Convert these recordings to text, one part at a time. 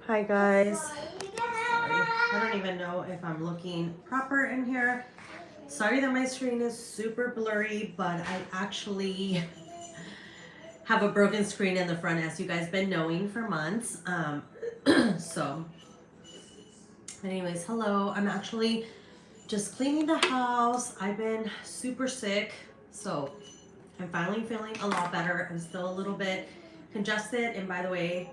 Hi guys. Sorry, I don't even know if I'm looking proper in here. Sorry that my screen is super blurry, but I actually have a broken screen in the front, as you guys been knowing for months. So anyways, hello. I'm actually just cleaning the house. I've been super sick, so I'm finally feeling a lot better. I'm still a little bit congested, and by the way,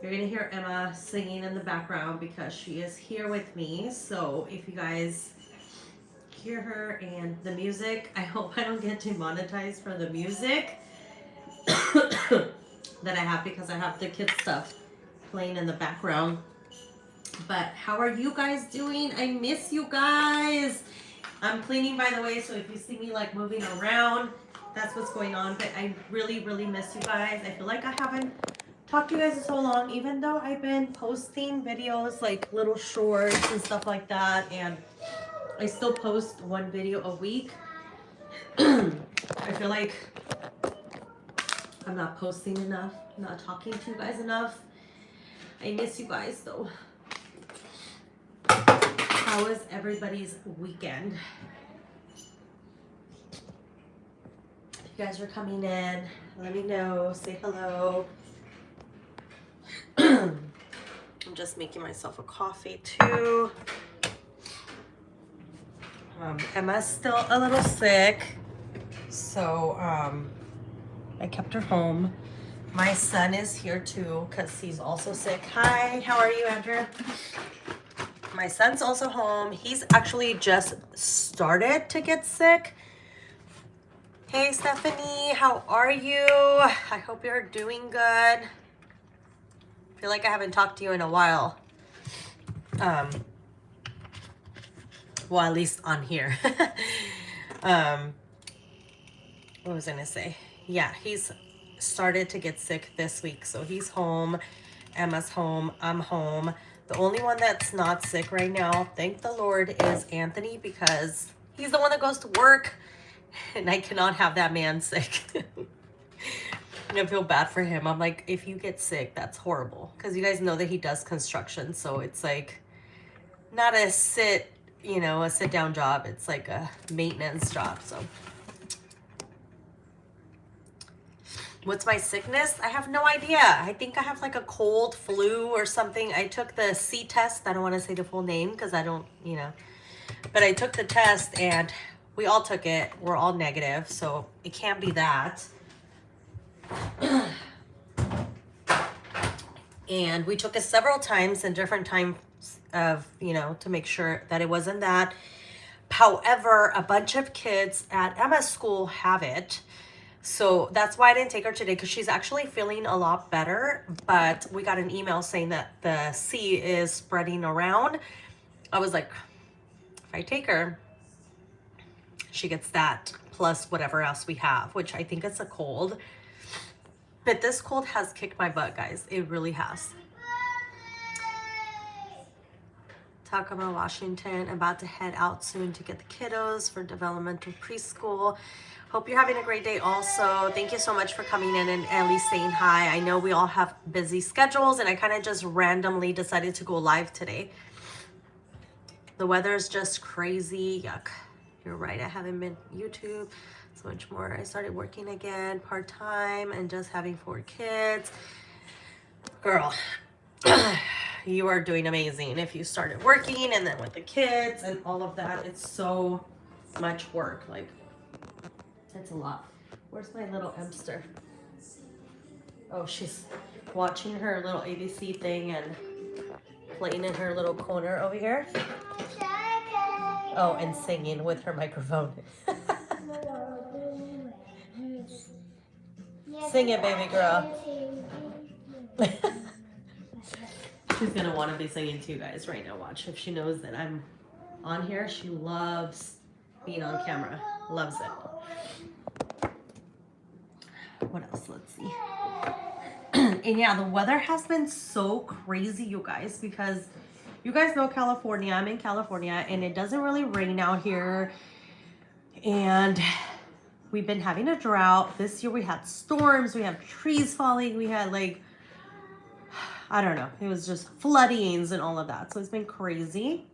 you're gonna hear Emma singing in the background because she is here with me. So if you guys hear her and the music, I hope I don't get demonetized for the music that I have, because I have the kids stuff playing in the background. But how are you guys doing? I miss you guys. I'm cleaning, by the way, so if you see me like moving around, that's what's going on. But I really, really miss you guys. I feel like I haven't talked to you guys in so long, even though I've been posting videos like little shorts and stuff like that, and I still post one video a week. I feel like I'm not posting enough, not talking to you guys enough. I miss you guys though. How was everybody's weekend? If you guys are coming in, let me know, say hello. I'm just making myself a coffee too. Emma's still a little sick, so I kept her home. My son is here too because he's also sick. Hi, how are you, Andrew? My son's also home. He's actually just started to get sick. Hey, Stephanie, how are you? I hope you're doing good. I feel like I haven't talked to you in a while. Well, at least on here. What was I gonna say? Yeah, he's started to get sick this week, so he's home. Emma's home. I'm home. The only one that's not sick right now, thank the Lord, is Anthony, because he's the one that goes to work, and I cannot have that man sick. I feel bad for him. I'm like, if you get sick, that's horrible, because you guys know that he does construction, so it's like not a sit down job. It's like a maintenance job. So what's my sickness? I have no idea. I think I have like a cold, flu or something. I took the C test. I don't want to say the full name because I don't, but I took the test and we all took it. We're all negative, so it can't be that. And we took it several times in different times of, to make sure that it wasn't that. However, a bunch of kids at Emma's school have it. So that's why I didn't take her today, because she's actually feeling a lot better. But we got an email saying that the C is spreading around. I was like, if I take her, she gets that plus whatever else we have, which I think it's a cold. But this cold has kicked my butt, guys. It really has. Tacoma, Washington. I'm about to head out soon to get the kiddos for developmental preschool. Hope you're having a great day also. Thank you so much for coming in and at least saying hi. I know we all have busy schedules, and I kind of just randomly decided to go live today. The weather is just crazy. Yuck. You're right. I haven't been YouTube so much more. I started working again part-time and just having 4 kids. Girl, you are doing amazing. If you started working and then with the kids and all of that, it's so much work. Like, it's a lot. Where's my little Emster? Oh, she's watching her little ABC thing and playing in her little corner over here. Oh, and singing with her microphone. Sing it, baby girl. She's gonna want to be singing too, guys, right now. Watch. If she knows that I'm on here, she loves being on camera. Loves it. What else? Let's see. And yeah, the weather has been so crazy, you guys, because you guys know California. I'm in California, and it doesn't really rain out here. And we've been having a drought. This year we had storms. We have trees falling. We had like, I don't know. It was just floodings and all of that. So it's been crazy.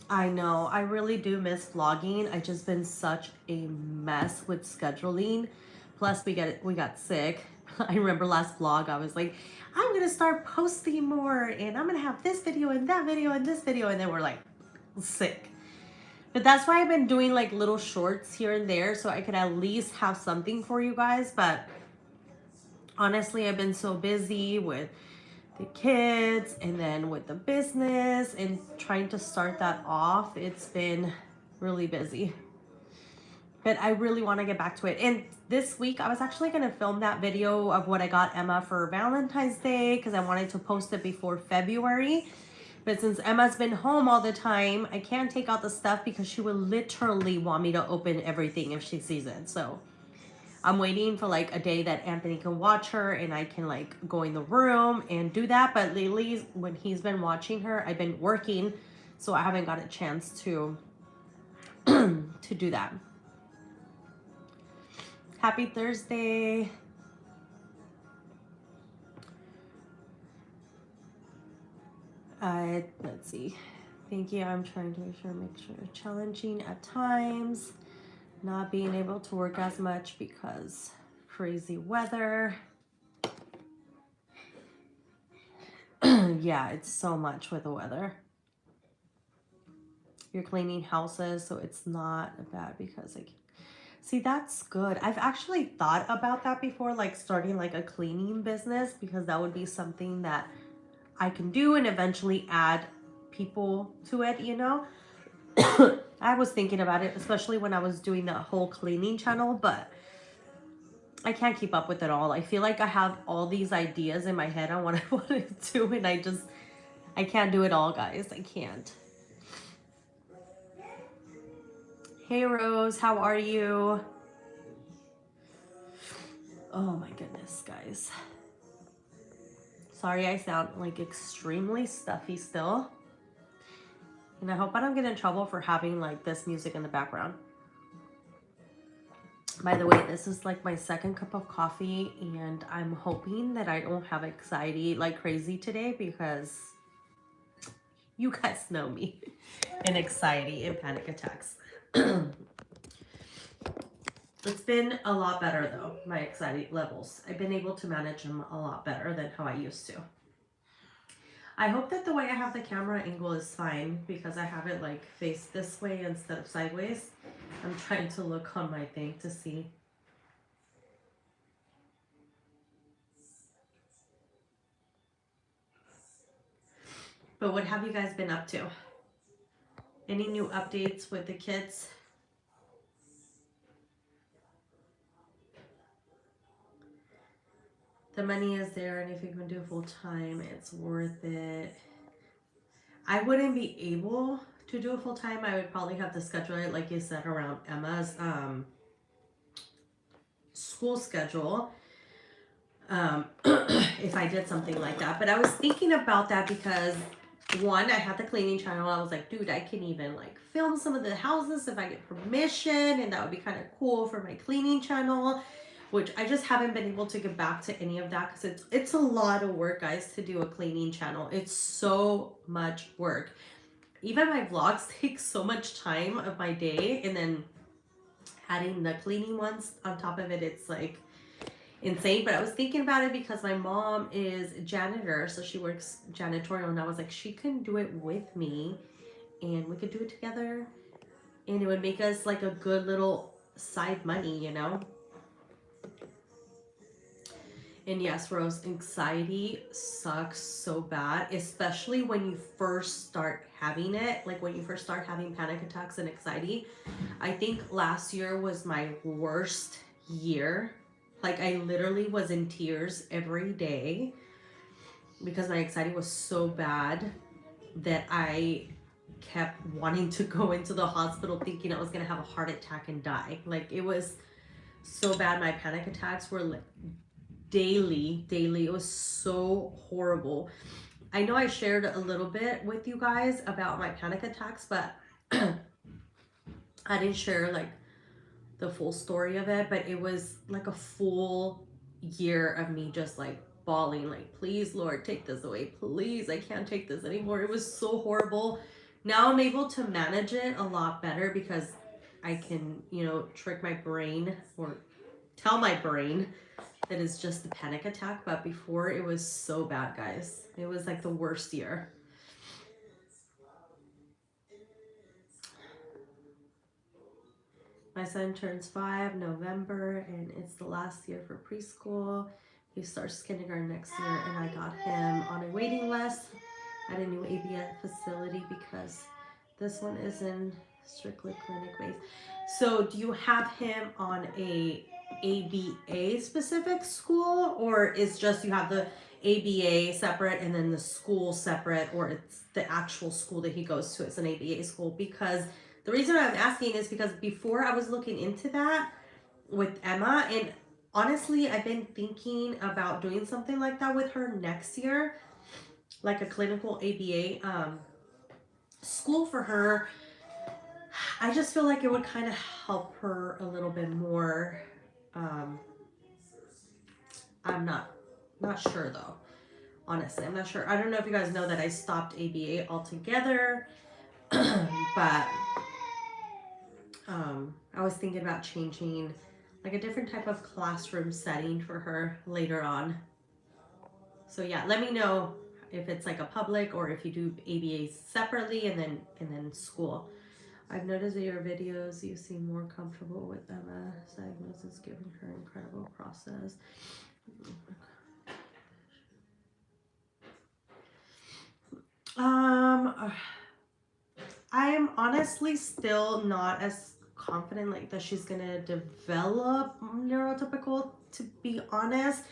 I know. I really do miss vlogging. I just been such a mess with scheduling. Plus we got sick. I remember last vlog I was like, I'm gonna start posting more and I'm gonna have this video and that video and this video, and then we're like sick. But that's why I've been doing like little shorts here and there so I could at least have something for you guys. But honestly, I've been so busy with the kids and then with the business and trying to start that off. It's been really busy, but I really want to get back to it. And this week I was actually going to film that video of what I got Emma for Valentine's Day because I wanted to post it before February. But since Emma's been home all the time, I can't take out the stuff because she will literally want me to open everything if she sees it. So I'm waiting for like a day that Anthony can watch her and I can like go in the room and do that. But lately, when he's been watching her, I've been working, so I haven't got a chance to to do that. Happy Thursday. Let's see. Thank you. I'm trying to make sure challenging at times. Not being able to work as much because crazy weather. Yeah, it's so much with the weather. You're cleaning houses, so it's not bad because like, see, that's good. I've actually thought about that before, like starting like a cleaning business, because that would be something that I can do and eventually add people to it, you know. I was thinking about it, especially when I was doing the whole cleaning channel, but I can't keep up with it all. I feel like I have all these ideas in my head on what I want to do, and I can't do it all, guys. I can't. Hey, Rose, how are you? Oh my goodness, guys. Sorry I sound like extremely stuffy still. And I hope I don't get in trouble for having like this music in the background. By the way, this is like my second cup of coffee and I'm hoping that I don't have anxiety like crazy today because you guys know me and anxiety and panic attacks. It's been a lot better though, my anxiety levels. I've been able to manage them a lot better than how I used to. I hope that the way I have the camera angle is fine because I have it like faced this way instead of sideways. I'm trying to look on my thing to see. But what have you guys been up to? Any new updates with the kids? The money is there, and if you can do full time, it's worth it. I wouldn't be able to do a full time. I would probably have to schedule it, like you said, around Emma's school schedule. If I did something like that. But I was thinking about that because one, I had the cleaning channel. I was like, dude, I can even like film some of the houses if I get permission, and that would be kind of cool for my cleaning channel, which I just haven't been able to get back to any of that because it's a lot of work, guys, to do a cleaning channel. It's so much work. Even my vlogs take so much time of my day, and then adding the cleaning ones on top of it, it's like insane. But I was thinking about it because my mom is a janitor, so she works janitorial, and I was like, she can do it with me and we could do it together, and it would make us like a good little side money, you know. And yes, Rose, anxiety sucks so bad, especially when you first start having it, like when you first start having panic attacks and anxiety. I think last year was my worst year. Like I literally was in tears every day because my anxiety was so bad that I kept wanting to go into the hospital thinking I was gonna have a heart attack and die. Like it was so bad. My panic attacks were like daily. It was so horrible. I know I shared a little bit with you guys about my panic attacks, but I didn't share like the full story of it, but it was like a full year of me just like bawling, like, please, Lord, take this away. Please, I can't take this anymore. It was so horrible. Now I'm able to manage it a lot better because I can, you know, trick my brain or tell my brain that it's just a panic attack. But before, it was so bad, guys. It was like the worst year. My son turns 5 November, and it's the last year for preschool. He starts kindergarten next year, and I got him on a waiting list at a new ABA facility because this one isn't strictly clinic based. So do you have him on a ABA specific school, or is just you have the ABA separate and then the school separate, or it's the actual school that he goes to, it's an ABA school? Because the reason I'm asking is because before I was looking into that with Emma, and honestly, I've been thinking about doing something like that with her next year, like a clinical ABA school for her. I just feel like it would kind of help her a little bit more. I'm not sure though. Honestly, I'm not sure. I don't know if you guys know that I stopped ABA altogether, but I was thinking about changing like a different type of classroom setting for her later on. So yeah, let me know if it's like a public or if you do ABA separately and then school. I've noticed in your videos you seem more comfortable with Emma's diagnosis, given her incredible process. I am honestly still not as confident like that she's gonna develop neurotypical, to be honest,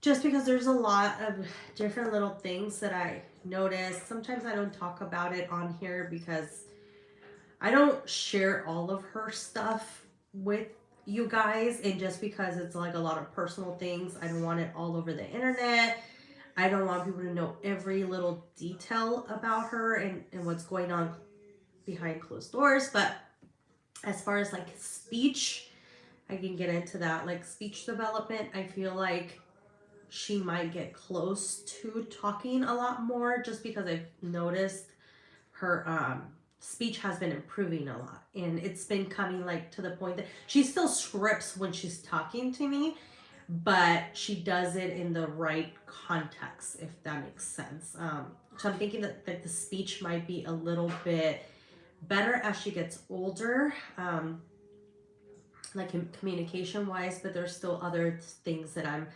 just because there's a lot of different little things that I noticed. Sometimes I don't talk about it on here because I don't share all of her stuff with you guys, and just because it's like a lot of personal things, I don't want it all over the internet. I don't want people to know every little detail about her and what's going on behind closed doors. But as far as like speech, I can get into that. Like speech development, I feel like she might get close to talking a lot more, just because I've noticed her speech has been improving a lot, and it's been coming like to the point that she still scripts when she's talking to me, but she does it in the right context, if that makes sense. So I'm thinking that the speech might be a little bit better as she gets older, like communication wise, but there's still other things that I'm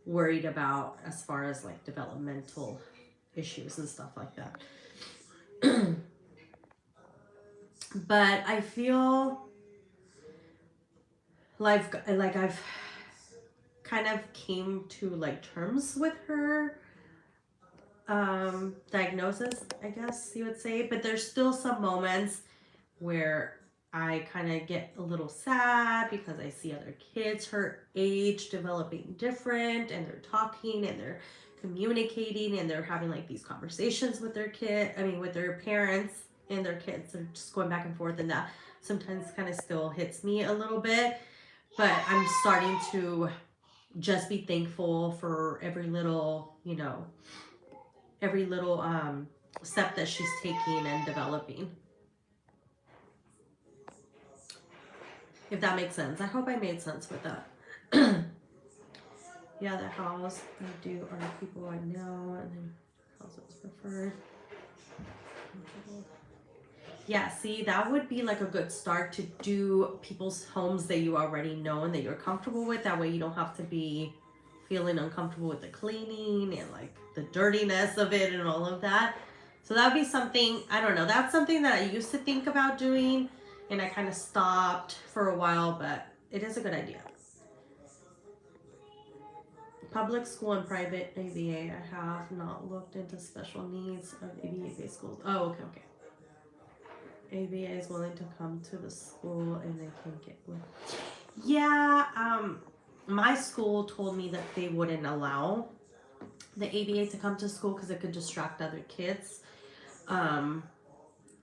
worried about as far as like developmental issues and stuff like that. But I feel like I've kind of came to like terms with her diagnosis, I guess you would say, but there's still some moments where I kind of get a little sad because I see other kids her age developing different, and they're talking and they're communicating and they're having like these conversations with their with their parents and their kids. They're just going back and forth, and that sometimes kind of still hits me a little bit. But I'm starting to just be thankful for every little, step that she's taking and developing. If that makes sense. I hope I made sense with that. Yeah, the house I do are people I know, and then houses preferred. Yeah, see, that would be like a good start to do people's homes that you already know and that you're comfortable with. That way you don't have to be feeling uncomfortable with the cleaning and like the dirtiness of it and all of that. So that would be something, I don't know, that's something that I used to think about doing, and I kind of stopped for a while, but it is a good idea. Public school and private ABA, I have not looked into special needs of ABA-based schools. Oh, okay. ABA is willing to come to the school and they can get with. Yeah, my school told me that they wouldn't allow the ABA to come to school because it could distract other kids.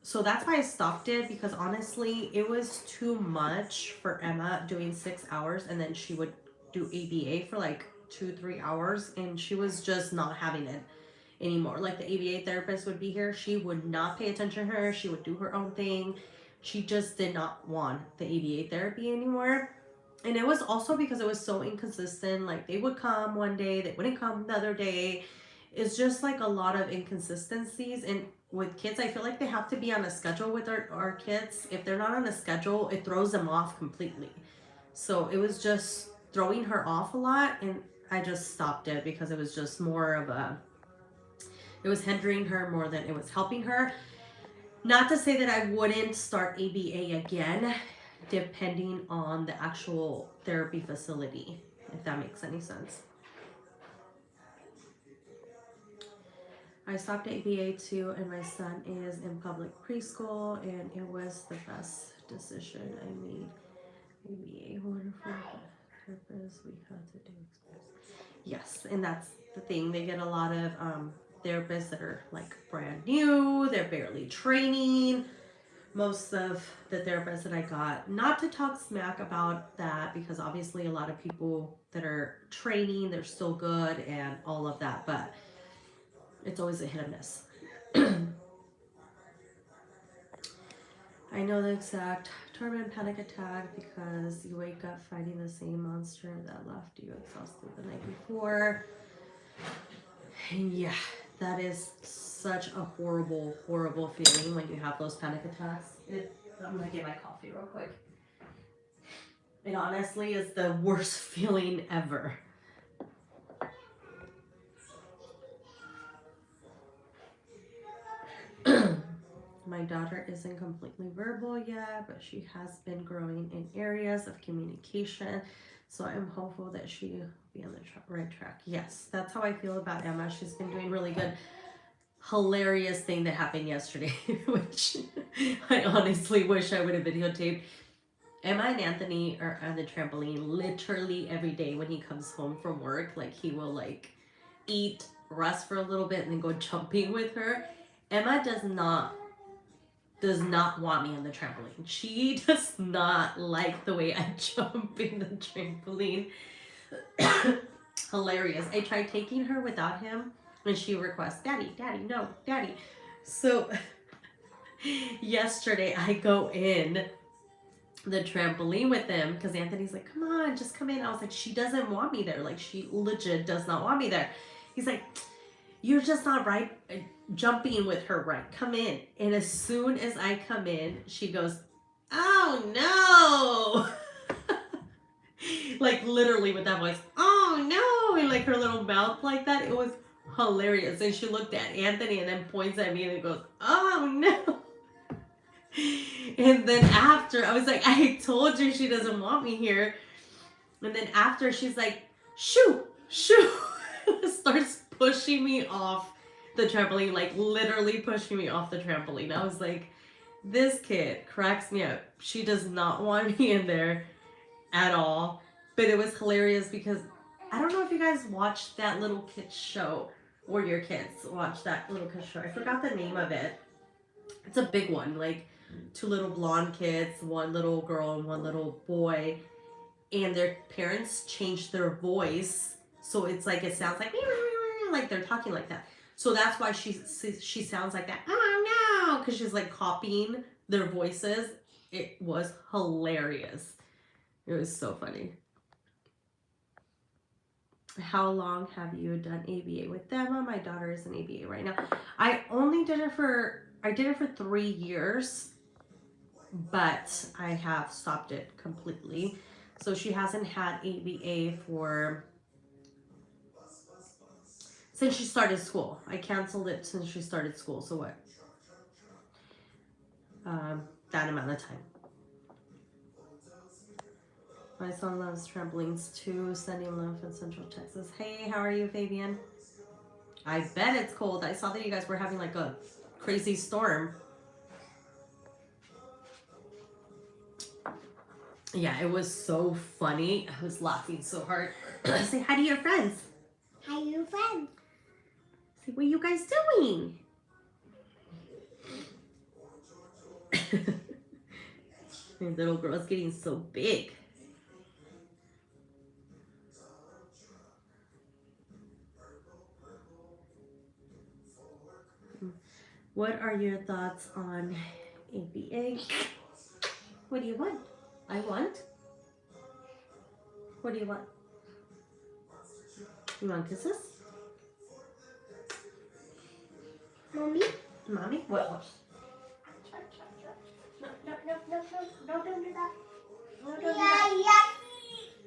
So that's why I stopped it, because honestly, it was too much for Emma doing 6 hours, and then she would do ABA for like 2-3 hours, and she was just not having it anymore. Like the ABA therapist would be here, she would not pay attention to her, she would do her own thing. She just did not want the ABA therapy anymore. And it was also because it was so inconsistent. Like they would come one day, they wouldn't come the other day. It's just like a lot of inconsistencies. And with kids, I feel like they have to be on a schedule with our kids. If they're not on a schedule, it throws them off completely. So it was just throwing her off a lot, and I just stopped it because it was just more of a, it was hindering her more than it was helping her. Not to say that I wouldn't start ABA again, depending on the actual therapy facility, if that makes any sense. I stopped ABA too, and my son is in public preschool, and it was the best decision I made. ABA, wonderful therapist, we had to do. Yes, and that's the thing. They get a lot of therapists that are like brand new, they're barely training. Most of the therapists that I got, not to talk smack about that, because obviously a lot of people that are training, they're still good and all of that, but it's always a hit or miss. I know the exact term and panic attack, because you wake up fighting the same monster that left you exhausted the night before. And yeah, that is such a horrible, horrible feeling when you have those panic attacks. I'm gonna get my coffee real quick. It honestly is the worst feeling ever. My daughter isn't completely verbal yet, but she has been growing in areas of communication. So I'm hopeful that she'll be on the right track. Yes, that's how I feel about Emma. She's been doing really good. Hilarious thing that happened yesterday, which I honestly wish I would have videotaped. Emma and Anthony are on the trampoline literally every day when he comes home from work. Like he will like eat, rest for a little bit, and then go jumping with her. Emma does not want me on the trampoline. She does not like the way I jump in the trampoline. Hilarious. I tried taking her without him, and she requests, Daddy, Daddy, no, Daddy. So yesterday I go in the trampoline with them because Anthony's like, come on, just come in. I was like, she doesn't want me there. Like, she legit does not want me there. He's like, you're just not right jumping with her right. Come in. And as soon as I come in, she goes, oh no. Like literally with that voice, oh no. And like her little mouth like that. It was hilarious. And she looked at Anthony and then points at me and goes, oh no. And then after, I was like, I told you she doesn't want me here. And then after, she's like, shoo, shoo. Starts pushing me off the trampoline, like literally pushing me off the trampoline. I was like, this kid cracks me up. She does not want me in there at all. But it was hilarious because I don't know if you guys watched that little kids show, or your kids watch that little kids show. I forgot the name of it. It's a big one, like 2 little blonde kids, 1 little girl and 1 little boy, and their parents changed their voice, so it's like it sounds like they're talking like that. So that's why she sounds like that. Oh no, because she's like copying their voices. It was hilarious. It was so funny. How long have you done ABA with them? My daughter is in ABA right now. I did it for 3 years, but I have stopped it completely. So she hasn't had ABA since she started school. I canceled it since she started school. So what? That amount of time. My son loves trampolines too. Sending love in Central Texas. Hey, how are you, Fabian? I bet it's cold. I saw that you guys were having like a crazy storm. Yeah, it was so funny. I was laughing so hard. Say hi to your friends. Hi, your friends. Say, what are you guys doing? The little girl's getting so big. What are your thoughts on ABA? What do you want? I want? What do you want? You want kisses? Mommy? Mommy? What? No, don't do that.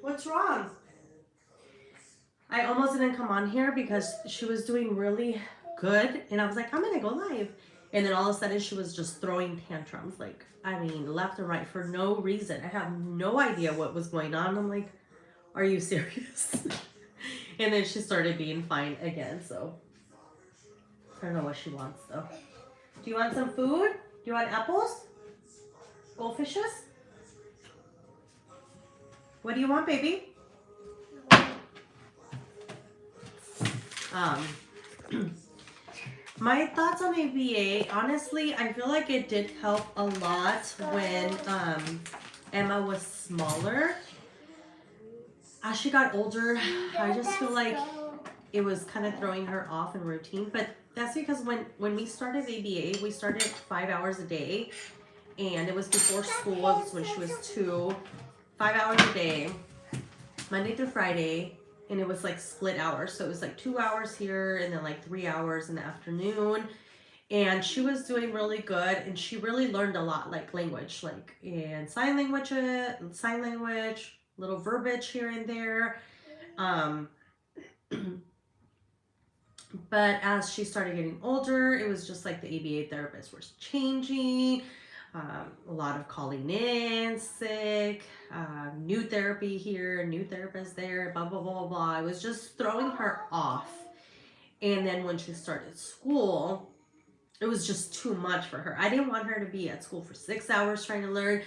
What's wrong? I almost didn't come on here because she was doing really good. And I was like, I'm going to go live. And then all of a sudden she was just throwing tantrums. Like, I mean, left and right for no reason. I have no idea what was going on. I'm like, are you serious? And then she started being fine again. So I don't know what she wants though. Do you want some food? Do you want apples? Goldfishes? What do you want, baby? My thoughts on ABA, honestly, I feel like it did help a lot when Emma was smaller. As she got older, I just feel like it was kind of throwing her off in routine. But that's because when we started ABA, we started 5 hours a day. And it was before school. It was when she was 2. 5 hours a day, Monday through Friday. And it was like split hours. So it was like 2 hours here and then like 3 hours in the afternoon. And she was doing really good. And she really learned a lot, like language, like in sign language, little verbiage here and there. But as she started getting older, it was just like the ABA therapist was changing. A lot of calling in sick, new therapy here, new therapist there, blah, blah, blah, blah. I was just throwing her off. And then when she started school, it was just too much for her. I didn't want her to be at school for 6 hours trying to learn,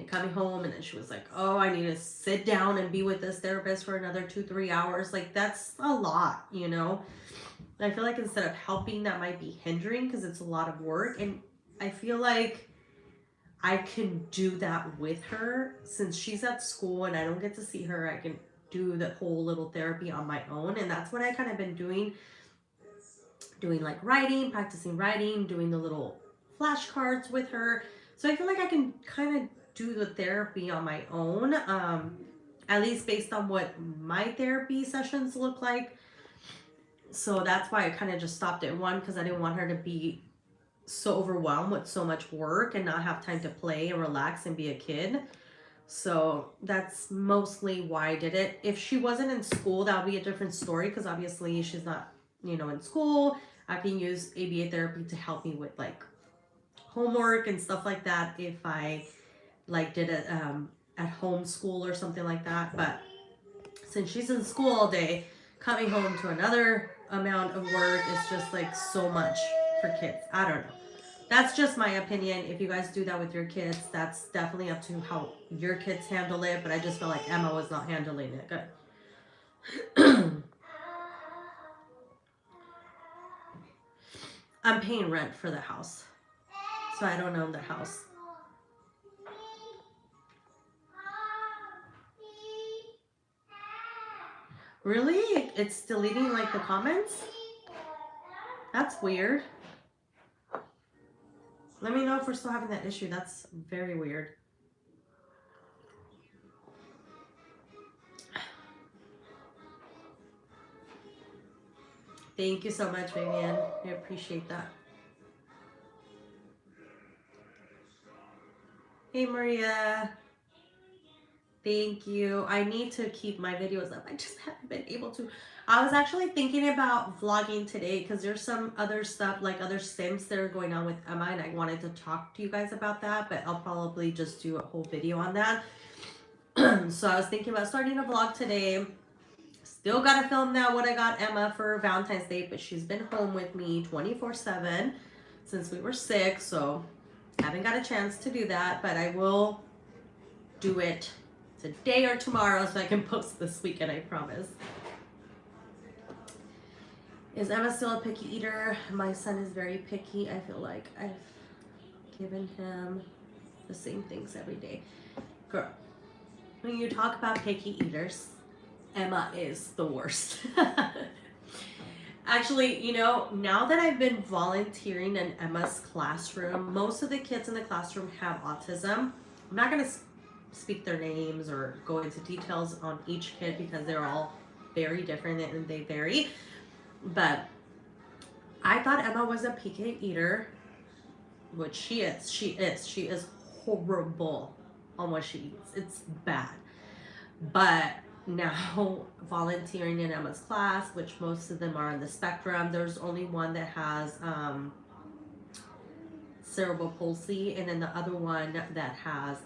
coming home. And then she was like, oh, I need to sit down and be with this therapist for another 2-3 hours. Like, that's a lot, you know? And I feel like instead of helping, that might be hindering because it's a lot of work. And I feel like I can do that with her since she's at school and I don't get to see her. I can do the whole little therapy on my own. And that's what I kind of been doing like writing, practicing writing, doing the little flashcards with her. So I feel like I can kind of do the therapy on my own, at least based on what my therapy sessions look like. So that's why I kind of just stopped at 1 because I didn't want her to be so overwhelmed with so much work and not have time to play and relax and be a kid. So that's mostly why I did it. If she wasn't in school, that would be a different story because obviously she's not, in school. I can use ABA therapy to help me with like homework and stuff like that if I like did it at home school or something like that. But since she's in school all day, coming home to another amount of work is just like so much for kids. I don't know. That's just my opinion. If you guys do that with your kids, that's definitely up to how your kids handle it. But I just feel like Emma was not handling it good. I'm paying rent for the house, so I don't own the house. Really? It's deleting like the comments? That's weird. Let me know if we're still having that issue. That's very weird. Thank you so much, Vivian. I appreciate that. Hey, Maria. Thank you. I need to keep my videos up. I just haven't been able to. I was actually thinking about vlogging today because there's some other stuff, like other sims that are going on with Emma, and I wanted to talk to you guys about that, but I'll probably just do a whole video on that. So I was thinking about starting a vlog today. Still got to film that what I got Emma for Valentine's Day, but she's been home with me 24/7 since we were 6, so haven't got a chance to do that, but I will do it today or tomorrow so I can post this weekend, I promise. Is Emma still a picky eater? My son is very picky. I feel like I giving him the same things every day. Girl, when you talk about picky eaters, Emma is the worst. Actually, you know, now that I've been volunteering in Emma's classroom, most of the kids in the classroom have autism. I'm not going to speak their names or go into details on each kid because they're all very different and they vary. But I thought Emma was a picky eater, which she is. She is horrible on what she eats. It's bad. But now volunteering in Emma's class, which most of them are on the spectrum, there's only one that has cerebral palsy, and then the other one that has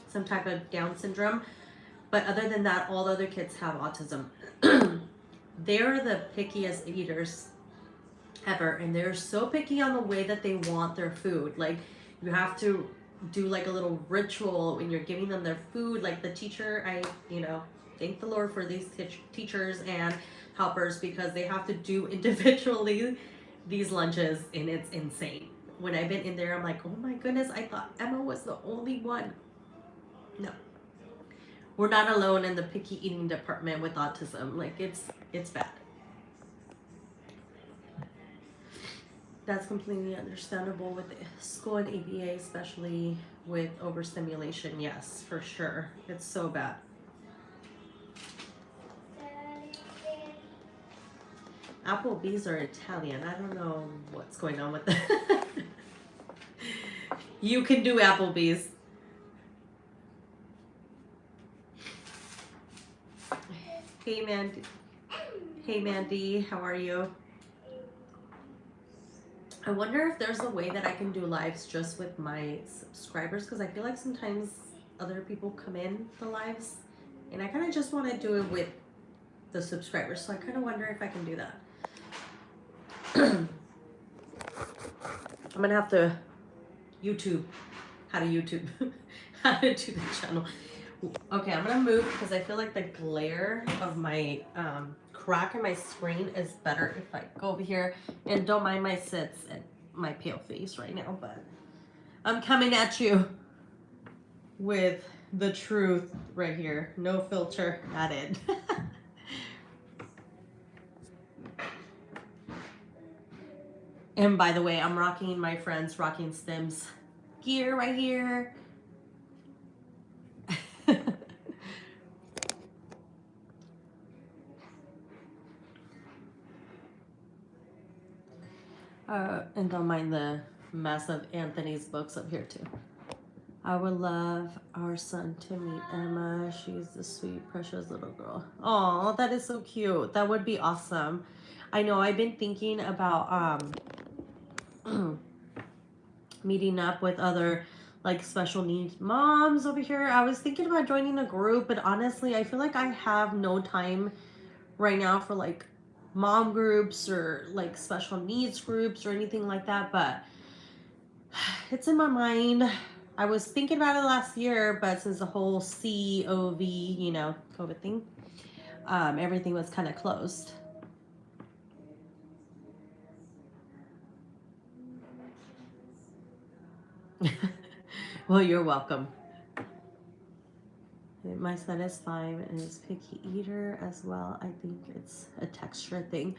some type of Down syndrome. But other than that, all the other kids have autism. They're the pickiest eaters ever, and they're so picky on the way that they want their food. Like, you have to do like a little ritual when you're giving them their food. Like the teacher, I thank the Lord for these teachers and helpers, because they have to do individually these lunches, and it's insane. When I've been in there, I'm like, oh my goodness, I thought Emma was the only one. No, we're not alone in the picky eating department with autism. Like, it's bad. That's completely understandable with school and ABA, especially with overstimulation. Yes, for sure. It's so bad. Applebee's are Italian. I don't know what's going on with that. You can do Applebee's. Hey, Mandy. Hey, Mandy. How are you? I wonder if there's a way that I can do lives just with my subscribers, because I feel like sometimes other people come in the lives and I kind of just want to do it with the subscribers. So I kind of wonder if I can do that. I'm going to have to YouTube how to do the channel. Okay, I'm going to move because I feel like the glare of my crack in my screen is better if I go over here. And don't mind my sits and my pale face right now, but I'm coming at you with the truth right here. No filter added. And by the way, I'm rocking my friend's Rocking Stems gear right here. And don't mind the mess of Anthony's books up here too. I would love our son to meet Emma. She's the sweet, precious little girl. Oh, that is so cute. That would be awesome. I know I've been thinking about meeting up with other like special needs moms over here. I was thinking about joining a group, but honestly, I feel like I have no time right now for like mom groups or like special needs groups or anything like that, but it's in my mind. I was thinking about it last year, but since the whole COVID, COVID thing, everything was kind of closed. Well, you're welcome. My son is 5 and is picky eater as well. I think it's a texture thing.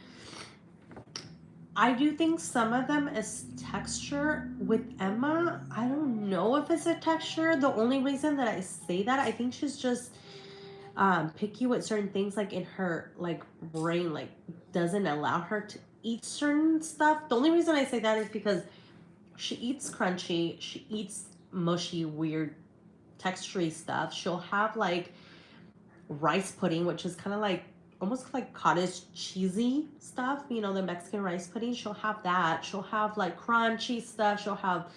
I do think some of them is texture. With Emma, I don't know if it's a texture. The only reason that I say that, I think she's just picky with certain things, like in her like brain, like doesn't allow her to eat certain stuff. The only reason I say that is because she eats crunchy, she eats mushy, weird textury stuff. She'll have like rice pudding, which is kind of like almost like cottage cheesy stuff, the Mexican rice pudding. She'll have that. She'll have like crunchy stuff. She'll have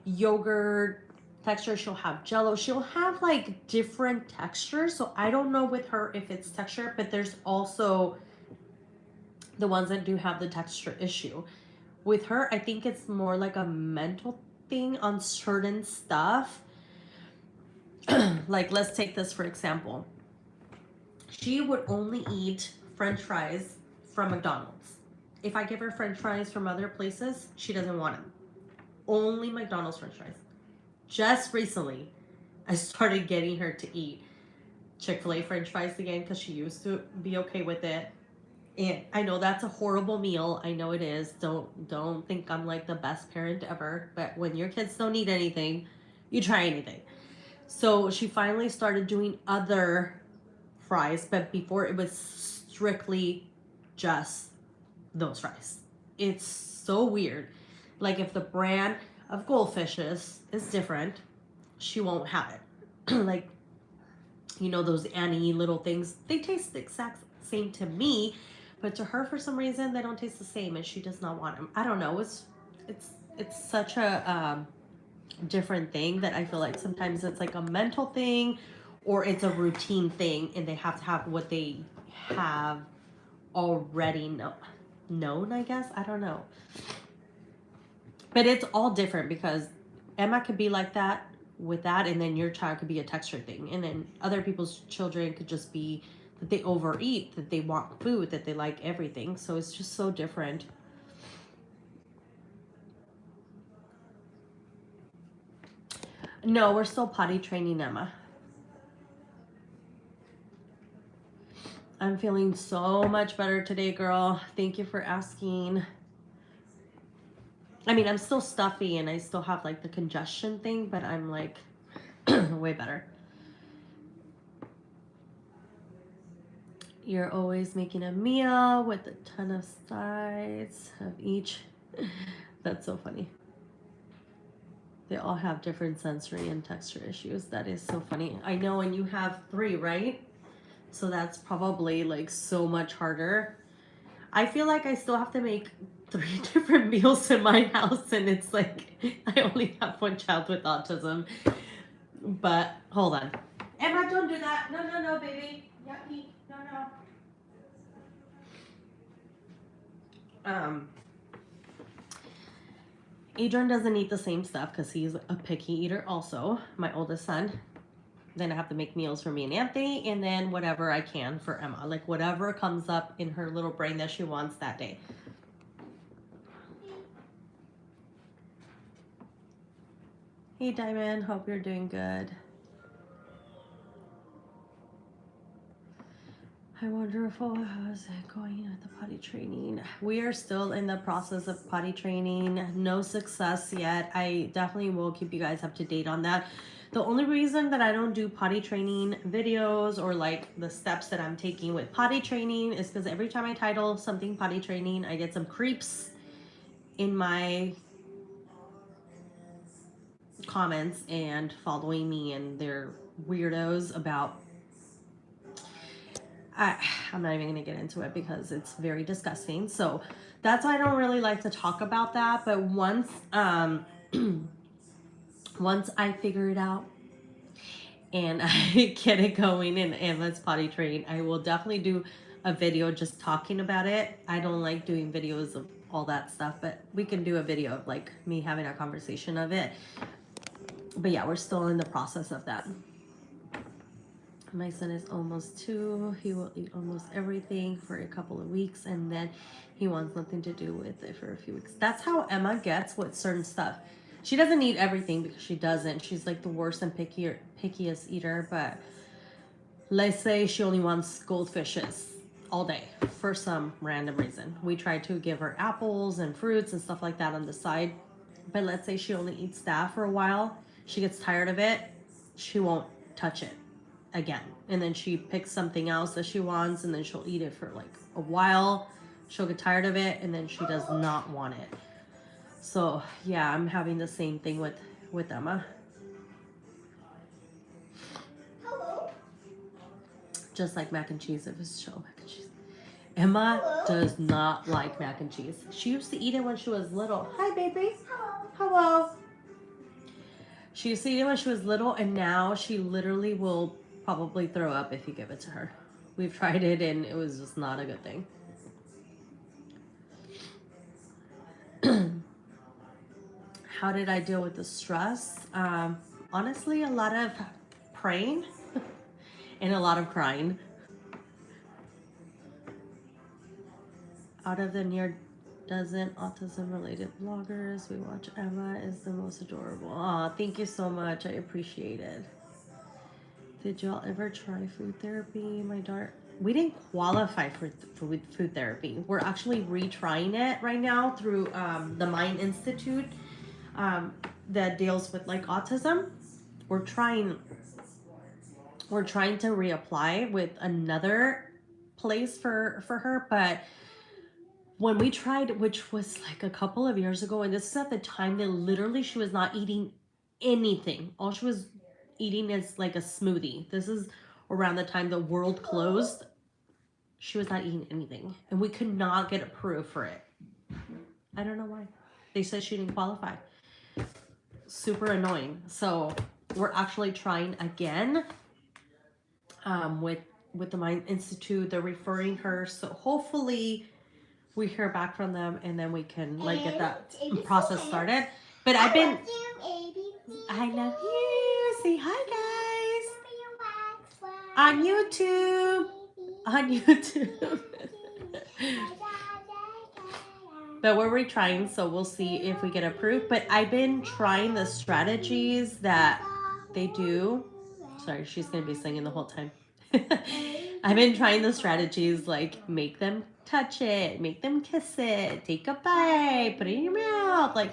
yogurt texture. She'll have jello. She'll have like different textures. So I don't know with her if it's texture, but there's also the ones that do have the texture issue. With her, I think it's more like a mental thing on certain stuff. Like, let's take this for example. She would only eat French fries from McDonald's. If I give her French fries from other places, she doesn't want them. only McDonald's French fries. Just recently, I started getting her to eat Chick-fil-A French fries again because she used to be okay with it. And I know that's a horrible meal. I know it is. Don't think I'm like the best parent ever. But when your kids don't eat anything, you try anything. So she finally started doing other fries, but before it was strictly just those fries. It's so weird. Like if the brand of goldfishes is different, she won't have it. Like, you know, those Annie little things, they taste the exact same to me, but to her for some reason they don't taste the same and she does not want them. I don't know. It's such a different thing that I feel like sometimes it's like a mental thing or it's a routine thing and they have to have what they have already known, I guess. I don't know. But it's all different because Emma could be like that with that, and then your child could be a texture thing, and then other people's children could just be that they overeat, that they want food, that they like everything. So it's just so different. No, we're still potty training Emma. I'm feeling so much better today, girl. Thank you for asking. I mean, I'm still stuffy and I still have like the congestion thing, but I'm like way better. You're always making a meal with a ton of sides of each. That's so funny. They all have different sensory and texture issues. That is so funny. I know, and you have 3, right? So that's probably like so much harder. I feel like I still have to make 3 different meals in my house, and it's like I only have 1 child with autism. But hold on. Emma, don't do that. No, no, no, baby. Yucky. No, no. Adrian doesn't eat the same stuff because he's a picky eater also, my oldest son. Then I have to make meals for me and Anthony, and then whatever I can for Emma. Like whatever comes up in her little brain that she wants that day. Hey Diamond, hope you're doing good. Hi wonderful, how's it going with the potty training? We are still in the process of potty training. No success yet. I definitely will keep you guys up to date on that. The only reason that I don't do potty training videos or like the steps that I'm taking with potty training is because every time I title something potty training, I get some creeps in my comments and following me, and they're weirdos about I'm not even going to get into it because it's very disgusting. So that's why I don't really like to talk about that. But once once I figure it out and I get it going and let's potty train, I will definitely do a video just talking about it. I don't like doing videos of all that stuff, but we can do a video of like me having a conversation of it. But yeah, we're still in the process of that. My son is almost 2. He will eat almost everything for a couple of weeks, and then he wants nothing to do with it for a few weeks. That's how Emma gets with certain stuff. She doesn't eat everything because she doesn't. She's like the worst and pickiest eater, but let's say she only wants goldfishes all day for some random reason. We try to give her apples and fruits and stuff like that on the side, but let's say she only eats that for a while. She gets tired of it. She won't touch it again, and then she picks something else that she wants, and then she'll eat it for like a while. She'll get tired of it, and then she does not want it. So yeah, I'm having the same thing with Emma. Hello. Just like mac and cheese. It was so mac and cheese. Emma does not like mac and cheese. She used to eat it when she was little. Hi baby. Hello. She used to eat it when she was little, and now she literally will probably throw up if you give it to her. We've tried it and it was just not a good thing. How did I deal with the stress? Honestly, a lot of praying and a lot of crying. Out of the near dozen autism related bloggers. We watch. Emma is the most adorable. Aw, thank you so much. I appreciate it. Did y'all ever try food therapy? My daughter, we didn't qualify for food therapy. We're actually retrying it right now through the Mind Institute that deals with like autism. We're trying to reapply with another place for her, but when we tried, which was like a couple of years ago, and this is at the time that literally she was not eating anything. All she was eating is like a smoothie. This is around the time the world closed. She was not eating anything, and we could not get approved for it. I don't know why. They said she didn't qualify. Super annoying. So we're actually trying again with the Mind Institute. They're referring her, so hopefully we hear back from them, and then we can like get that process started. But I've been, I love you. Say hi, guys. On YouTube. On YouTube. But we're retrying, so we'll see if we get approved. But I've been trying the strategies that they do. Sorry, she's going to be singing the whole time. I've been trying the strategies like make them touch it, make them kiss it, take a bite, put it in your mouth, like,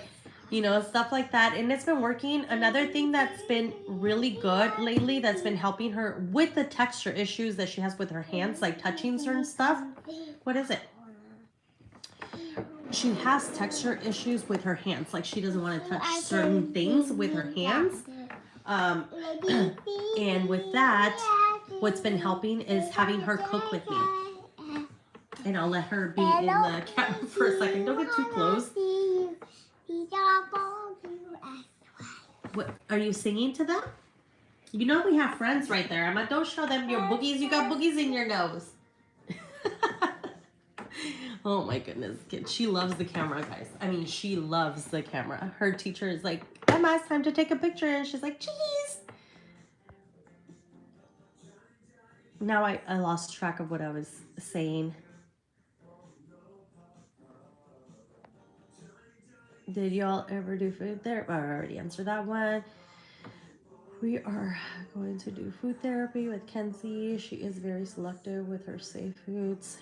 you know, stuff like that. And it's been working. Another thing that's been really good lately that's been helping her with the texture issues that she has with her hands, like touching certain stuff. What is it? She has texture issues with her hands. Like she doesn't want to touch certain things with her hands. And with that, what's been helping is having her cook with me. And I'll let her be in the camera for a second. Don't get too close. What, are you singing to them? You know we have friends right there. Emma, don't show them your boogies. You got boogies in your nose. Oh my goodness, kid. She loves the camera, guys. I mean, she loves the camera. Her teacher is like, Emma, it's time to take a picture. And she's like, cheese. Now I lost track of what I was saying. Did y'all ever do food therapy? I already answered that one. We are going to do food therapy with Kenzie. She is very selective with her safe foods.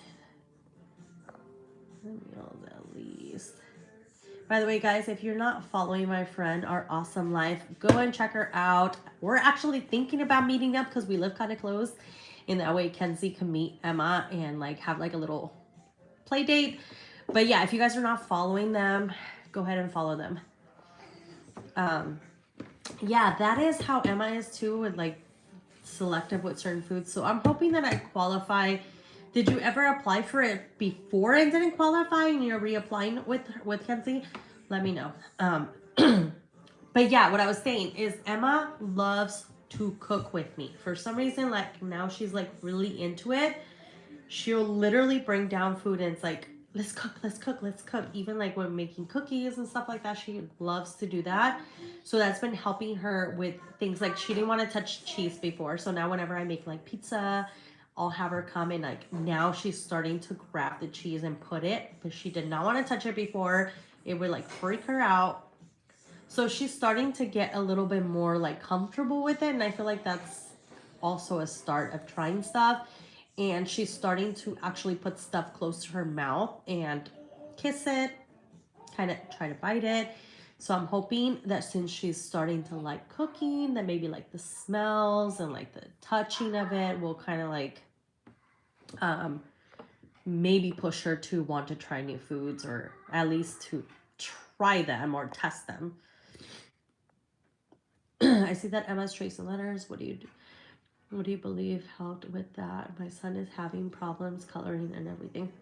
Meals at least. By the way, guys, if you're not following my friend, Our Awesome Life, go and check her out. We're actually thinking about meeting up because we live kind of close. And that way Kenzie can meet Emma and like have like a little play date. But yeah, if you guys are not following them, go ahead and follow them. Yeah, that is how Emma is too, with like selective with certain foods. So I'm hoping that I qualify. Did you ever apply for it before and didn't qualify and you're reapplying with Kenzie? Let me know. But yeah, what I was saying is Emma loves to cook with me. For some reason, like now she's like really into it. She'll literally bring down food and it's like, let's cook, let's cook, let's cook. Even like when making cookies and stuff like that, she loves to do that. So that's been helping her with things like she didn't want to touch cheese before. So now whenever I make like pizza, I'll have her come and like now she's starting to grab the cheese and put it, but she did not want to touch it before. It would like freak her out. So she's starting to get a little bit more like comfortable with it. And I feel like that's also a start of trying stuff. And she's starting to actually put stuff close to her mouth and kiss it, kind of try to bite it. So I'm hoping that since she's starting to like cooking, that maybe like the smells and like the touching of it will kind of like maybe push her to want to try new foods or at least to try them or test them. I see that Emma's tracing letters. What do you do? What do you believe helped with that? My son is having problems coloring and everything.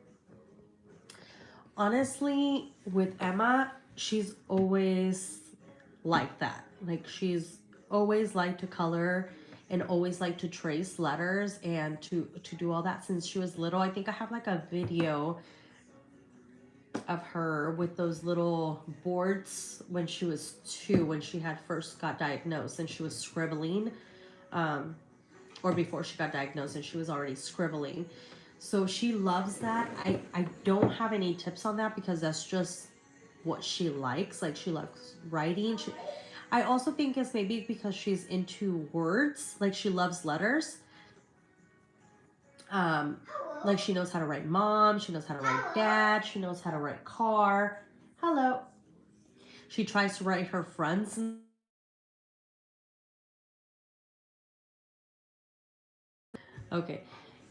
Honestly, with Emma, she's always like that. Like she's always liked to color and always liked to trace letters and to do all that since she was little. I think I have like a video of her with those little boards when she was 2, when she had first got diagnosed and she was scribbling. Or before she got diagnosed and she was already scribbling. So she loves that. I don't have any tips on that because that's just what she likes. Like she loves writing. I also think it's maybe because she's into words. Like she loves letters. Like she knows how to write mom. She knows how to write dad. She knows how to write car. Hello. She tries to write her friends. Okay.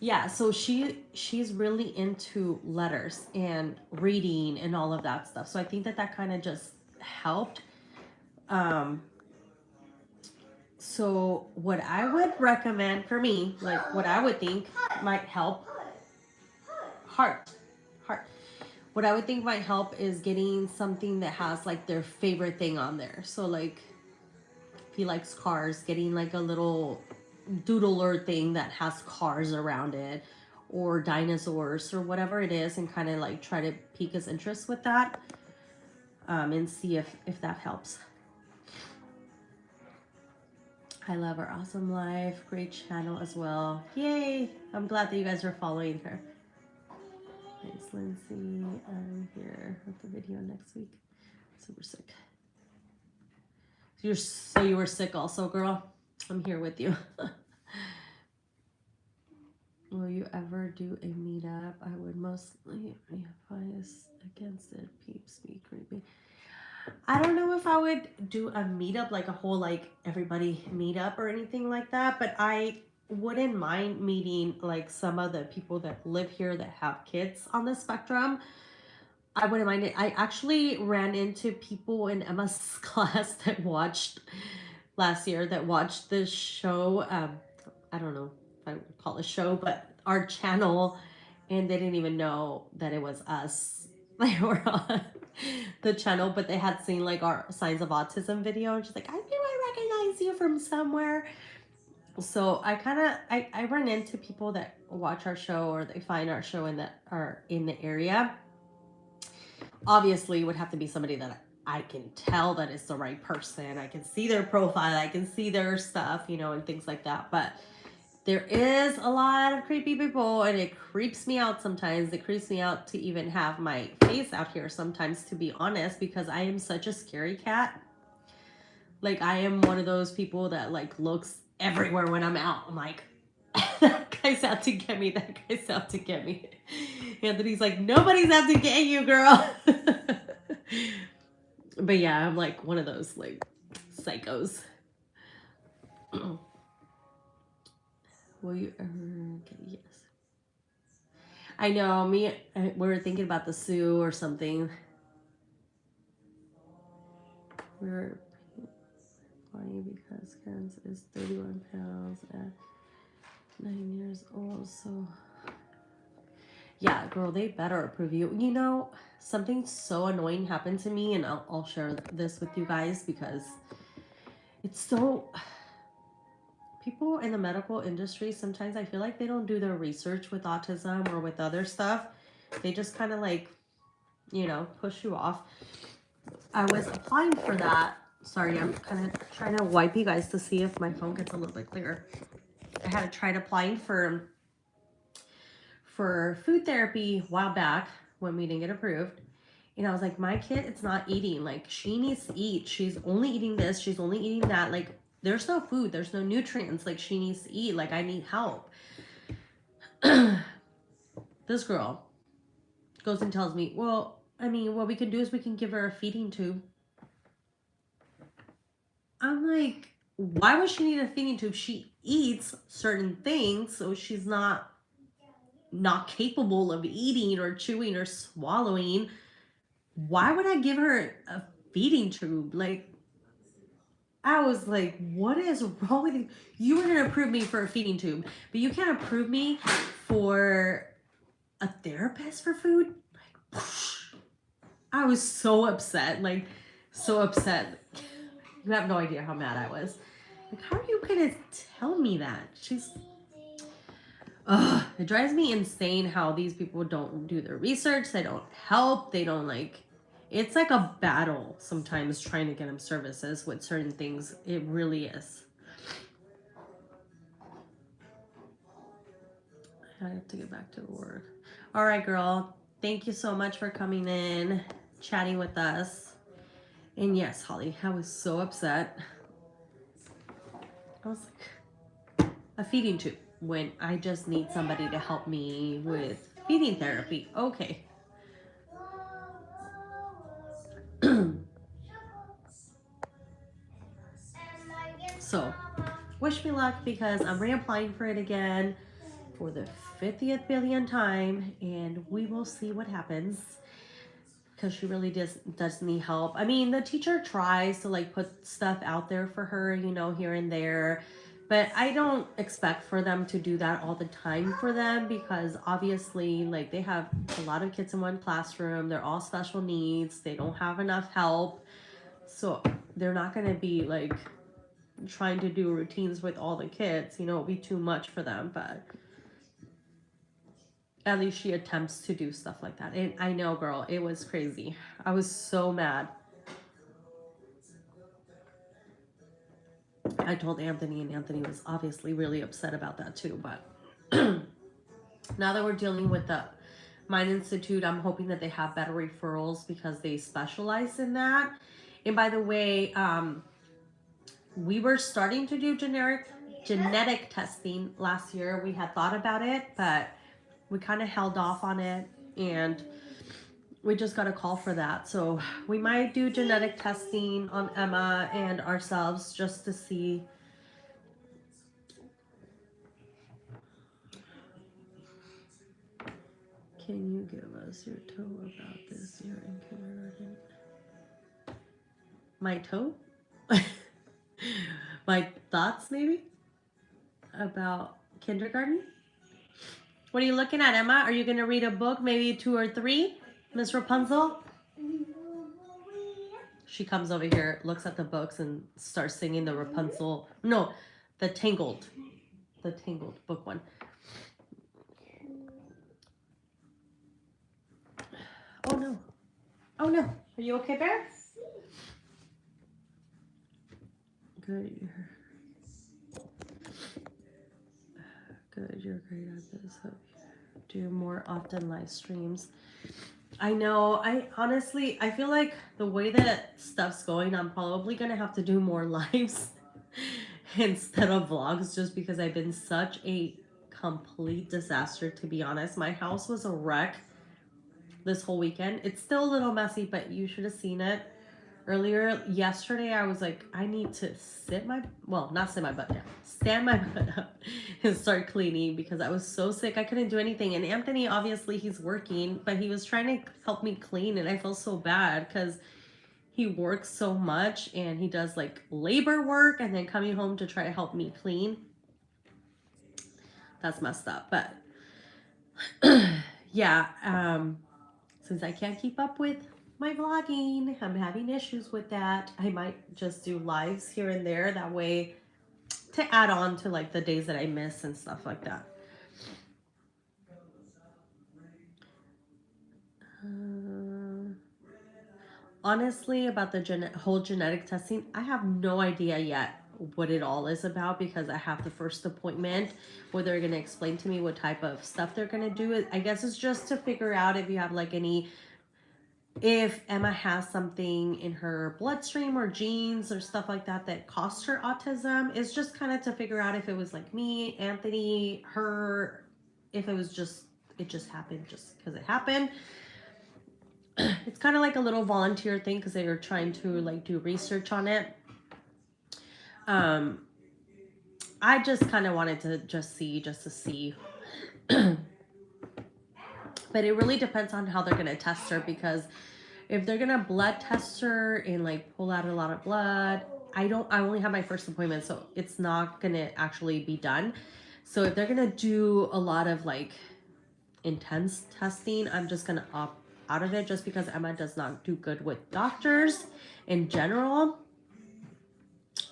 Yeah, so she's really into letters and reading and all of that stuff. So I think that that kind of just helped. Um so what I would recommend for me, like what I would think might help heart. Heart. What I would think might help is getting something that has like their favorite thing on there. So like if he likes cars, getting like a little doodler thing that has cars around it or dinosaurs or whatever it is, and kind of like try to pique his interest with that, and see if that helps. I love her awesome life, great channel as well. Yay, I'm glad that you guys are following her. Thanks, Lindsay. I'm here with the video next week. Super sick. So you were sick also, girl? I'm here with you. Will you ever do a meetup? I would mostly be biased against it. Peeps be creepy. I don't know if I would do a meetup, like a whole like everybody meetup or anything like that, but I wouldn't mind meeting like some of the people that live here that have kids on the spectrum. I wouldn't mind it. I actually ran into people in Emma's class that watched last year that watched this show. I don't know if I would call it a show, but our channel, and they didn't even know that it was us. They were on the channel, but they had seen like our signs of autism video, and she's like, I knew I recognized you from somewhere. So I run into people that watch our show or they find our show and that are in the area. Obviously, it would have to be somebody that I can tell that it's the right person. I can see their profile, I can see their stuff, you know, and things like that. But there is a lot of creepy people, and it creeps me out sometimes. It creeps me out to even have my face out here sometimes, to be honest, because I am such a scary cat. Like, I am one of those people that, like, looks everywhere when I'm out. I'm like, that guy's out to get me. That guy's out to get me. Anthony's like, nobody's out to get you, girl. But yeah, I'm like one of those, like, psychos. Will you ever get yes? I know, we were thinking about the Sioux or something. We were applying because Karen's is 31 pounds at 9 years old. So yeah, girl, they better approve you. You know, something so annoying happened to me, and I'll share this with you guys because it's so... People in the medical industry, sometimes I feel like they don't do their research with autism or with other stuff. They just kind of like, you know, push you off. I was applying for that. Sorry, I'm kind of trying to wipe you guys to see if my phone gets a little bit clearer. I had tried applying for food therapy a while back when we didn't get approved. And I was like, my kid, it's not eating. Like, she needs to eat. She's only eating this. She's only eating that. Like, there's no food. There's no nutrients. Like, she needs to eat. Like, I need help. This girl goes and tells me, well, I mean, what we can do is we can give her a feeding tube. I'm like, why would she need a feeding tube? She eats certain things, so she's not capable of eating or chewing or swallowing. Why would I give her a feeding tube? Like, I was like, what is wrong with you? You were gonna approve me for a feeding tube, but you can't approve me for a therapist for food? Like, I was so upset, like, so upset. You have no idea how mad I was. Like, how are you gonna tell me that? It drives me insane how these people don't do their research. They don't help. They don't, like, it's like a battle sometimes trying to get them services with certain things. It really is. I have to get back to work. All right, girl. Thank you so much for coming in, chatting with us. And yes, Holly, I was so upset. I was like, a feeding tube when I just need somebody to help me with feeding therapy. Okay. So, wish me luck because I'm reapplying for it again for the 50th billion time, and we will see what happens because she really does need help. I mean, the teacher tries to like put stuff out there for her, you know, here and there, but I don't expect for them to do that all the time for them because obviously like they have a lot of kids in one classroom. They're all special needs. They don't have enough help. So they're not going to be like trying to do routines with all the kids, you know, it'll be too much for them, but at least she attempts to do stuff like that. And I know, girl, it was crazy. I was so mad. I told Anthony, and Anthony was obviously really upset about that too. But now that we're dealing with the Mind Institute, I'm hoping that they have better referrals because they specialize in that. And by the way, we were starting to do genetic testing last year. We had thought about it, but we kind of held off on it, and we just got a call for that. So we might do genetic testing on Emma and ourselves just to see. Can you give us your toe about this year in kindergarten? My toe? My thoughts, maybe, about kindergarten? What are you looking at, Emma? Are you going to read a book, maybe 2 or 3, Miss Rapunzel? She comes over here, looks at the books, and starts singing the Rapunzel. No, the Tangled book one. Oh no. Oh no. Are you okay, Bear? Good. Good. You're great at this. Hope you do more often live streams. I know. I honestly, I feel like the way that stuff's going, I'm probably gonna have to do more lives instead of vlogs, just because I've been such a complete disaster. To be honest, my house was a wreck this whole weekend. It's still a little messy, but you should have seen it. Earlier yesterday, I was like, I need to stand my butt up and start cleaning because I was so sick. I couldn't do anything. And Anthony, obviously, he's working, but he was trying to help me clean, and I feel so bad because he works so much and he does like labor work and then coming home to try to help me clean. That's messed up. But yeah, since I can't keep up with my vlogging, I'm having issues with that. I might just do lives here and there, that way to add on to like the days that I miss and stuff like that. Honestly, about the whole genetic testing, I have no idea yet what it all is about because I have the first appointment where they're going to explain to me what type of stuff they're going to do. I guess it's just to figure out if you have like if Emma has something in her bloodstream or genes or stuff like that that caused her autism. It's just kind of to figure out if it was like me, Anthony, her, if it was just, it just happened just because it happened. It's kind of like a little volunteer thing because they were trying to like do research on it. I just kind of wanted to just to see. But it really depends on how they're going to test her, because if they're going to blood test her and like pull out a lot of blood, I only have my first appointment, so it's not going to actually be done. So if they're going to do a lot of like intense testing, I'm just going to opt out of it just because Emma does not do good with doctors in general.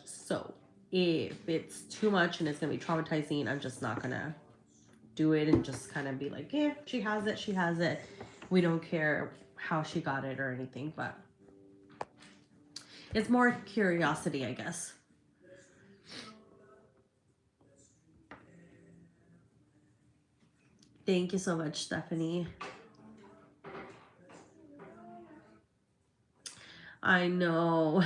So if it's too much and it's going to be traumatizing, I'm just not going to do it and just kind of be like, yeah, she has it. We don't care how she got it or anything, but it's more curiosity, I guess. Thank you so much, Stephanie. I know.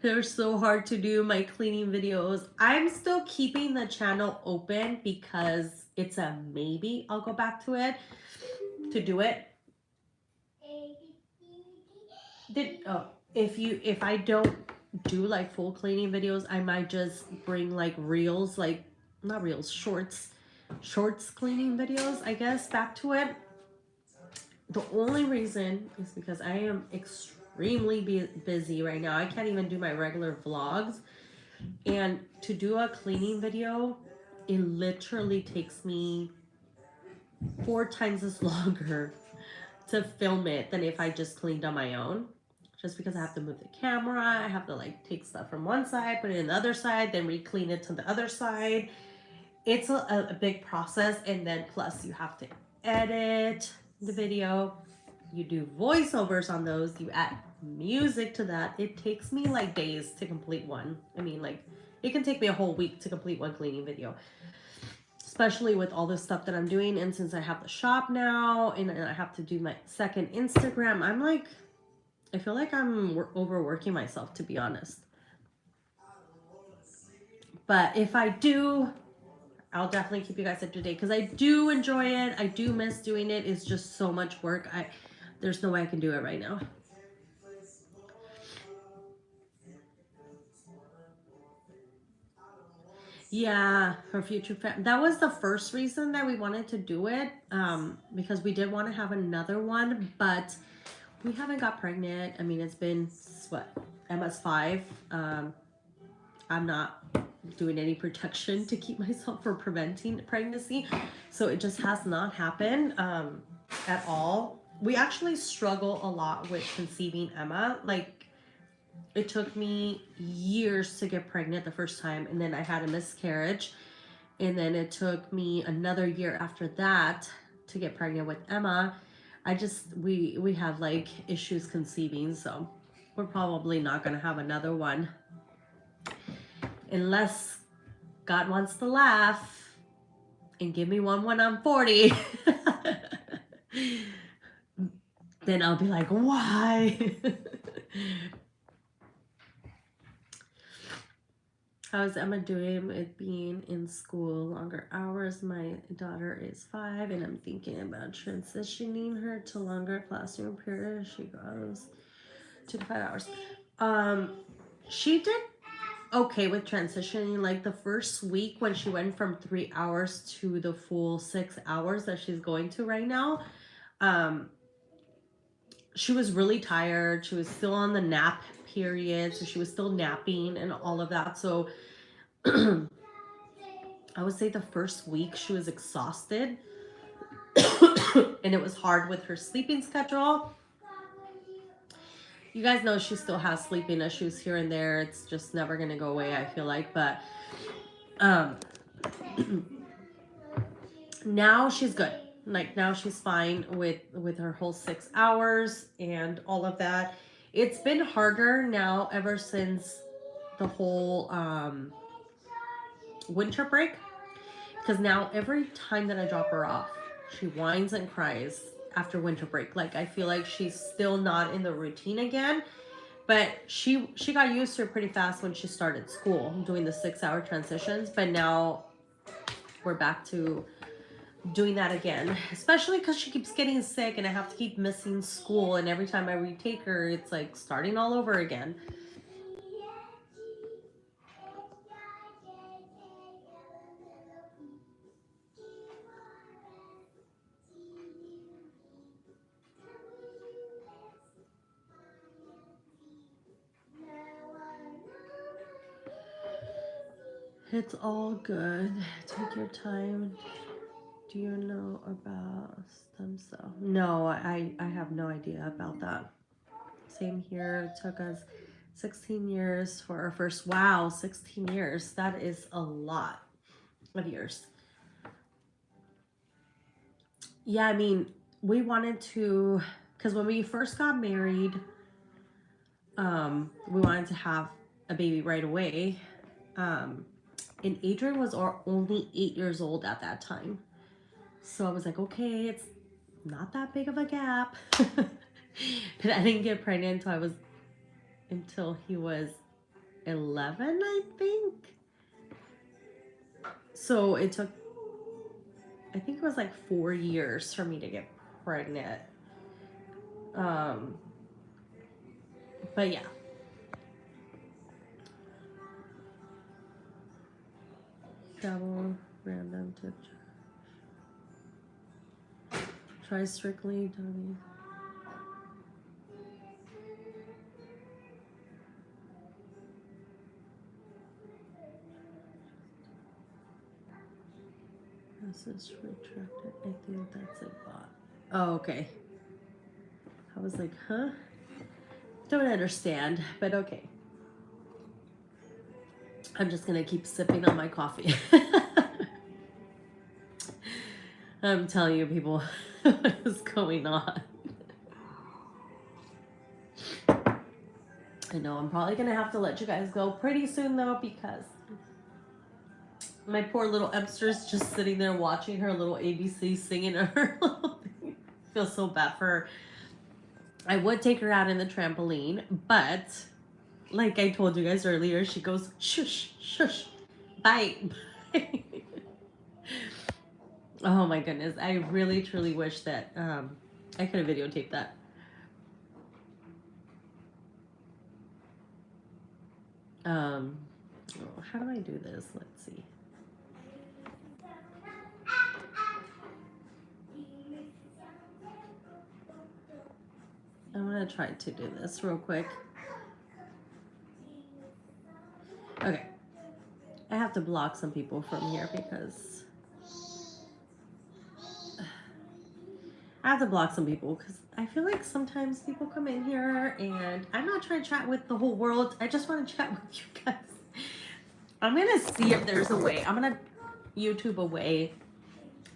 They're so hard to do, my cleaning videos. I'm still keeping the channel open because it's a maybe I'll go back to it to do it. If I don't do like full cleaning videos, I might just bring like reels, like not reels, shorts cleaning videos, I guess, back to it. The only reason is because I am extremely busy right now. I can't even do my regular vlogs. And to do a cleaning video, it literally takes me 4 times as longer to film it than if I just cleaned on my own. Just because I have to move the camera, I have to like take stuff from one side, put it in the other side, then re-clean it to the other side. It's a big process, and then plus you have to edit the video. You do voiceovers on those, you add music to that. It takes me like days to complete one. I mean, like, it can take me a whole week to complete one cleaning video, especially with all this stuff that I'm doing. And since I have the shop now and I have to do my second Instagram, I'm like, I feel like I'm overworking myself, to be honest. But if I do, I'll definitely keep you guys up to date because I do enjoy it. I do miss doing it. It's just so much work. There's no way I can do it right now. Yeah, her future family. That was the first reason that we wanted to do it, because we did want to have another one, but we haven't got pregnant. I mean, it's been, what, Emma's 5. I'm not doing any protection to keep myself from preventing pregnancy, so it just has not happened at all. We actually struggle a lot with conceiving Emma. Like, it took me years to get pregnant the first time, and then I had a miscarriage, and then it took me another year after that to get pregnant with Emma. We have like issues conceiving, so we're probably not gonna have another one unless God wants to laugh and give me one when I'm 40. Then I'll be like, why? How's Emma doing with being in school longer hours? My daughter is 5 and I'm thinking about transitioning her to longer classroom periods. She goes 2 to 5 hours. She did okay with transitioning. Like the first week when she went from 3 hours to the full 6 hours that she's going to right now, she was really tired. She was still on the nap period, so she was still napping and all of that. So I would say the first week she was exhausted and it was hard with her sleeping schedule. You guys know she still has sleeping issues here and there. It's just never gonna go away, I feel like. But now she's good. Like now she's fine with her whole 6 hours and all of that. It's been harder now ever since the whole winter break, because now every time that I drop her off, she whines and cries after winter break. Like I feel like she's still not in the routine again. But she got used to it pretty fast when she started school, doing the 6 hour transitions. But now we're back to doing that again, especially because she keeps getting sick and I have to keep missing school. And every time I retake her, it's like starting all over again. It's all good. Take your time. Do you know about stem cell? No, I have no idea about that. Same here. It took us 16 years for our first. Wow, 16 years. That is a lot of years. Yeah, I mean, we wanted to, because when we first got married, we wanted to have a baby right away. And Adrian was only 8 years old at that time. So I was like, okay, it's not that big of a gap. But I didn't get pregnant until he was 11, I think. So it took, I think it was like 4 years for me to get pregnant. But yeah. Double random tip. Try strictly dummy. This is retracted. I think that's it bot. Oh, okay. I was like, huh? Don't understand, but okay. I'm just gonna keep sipping on my coffee. I'm telling you, people, what is going on? I know I'm probably gonna have to let you guys go pretty soon though, because my poor little Epster's just sitting there watching her little ABC singing her little thing. I feel so bad for her. I would take her out in the trampoline, but like I told you guys earlier, she goes, shush, shush, bye, bye. Oh my goodness. I really, truly wish that I could have videotaped that. How do I do this? Let's see. I'm gonna try to do this real quick. Okay. I have to block some people from here because I have to block some people because I feel like sometimes people come in here and I'm not trying to chat with the whole world. I just want to chat with you guys. I'm gonna see if there's a way. I'm gonna YouTube a way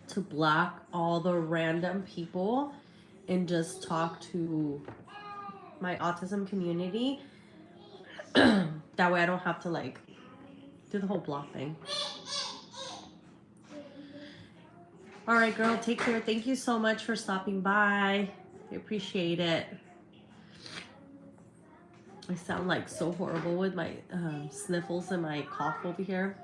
to block all the random people and just talk to my autism community. That way I don't have to like do the whole block thing. All right, girl, take care. Thank you so much for stopping by. I appreciate it. I sound like so horrible with my sniffles and my cough over here.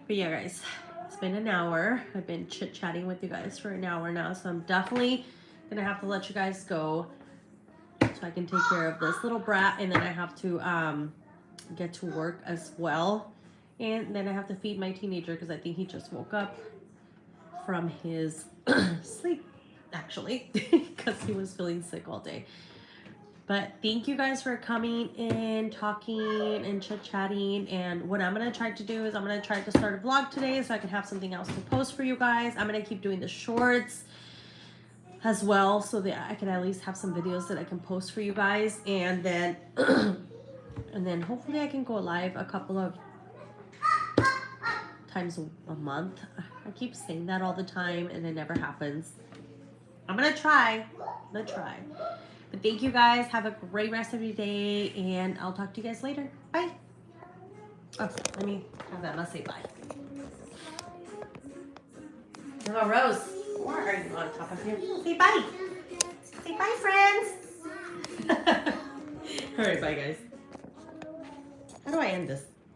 But yeah, guys, it's been an hour. I've been chit-chatting with you guys for an hour now, so I'm definitely gonna have to let you guys go so I can take care of this little brat, and then I have to get to work as well. And then I have to feed my teenager because I think he just woke up from his sleep, actually, because he was feeling sick all day. But thank you guys for coming in, talking and chit-chatting. And what I'm going to try to do is I'm going to try to start a vlog today so I can have something else to post for you guys. I'm going to keep doing the shorts as well so that I can at least have some videos that I can post for you guys. And then, and then hopefully I can go live a couple of times a month. I keep saying that all the time and it never happens. I'm going to try. I'm going to try. But thank you guys. Have a great rest of your day, and I'll talk to you guys later. Bye. Oh, let me have Emma say bye. Hello, Rose. Why are you on top of here? Say bye. Say bye, friends. All right, bye, guys. How do I end this?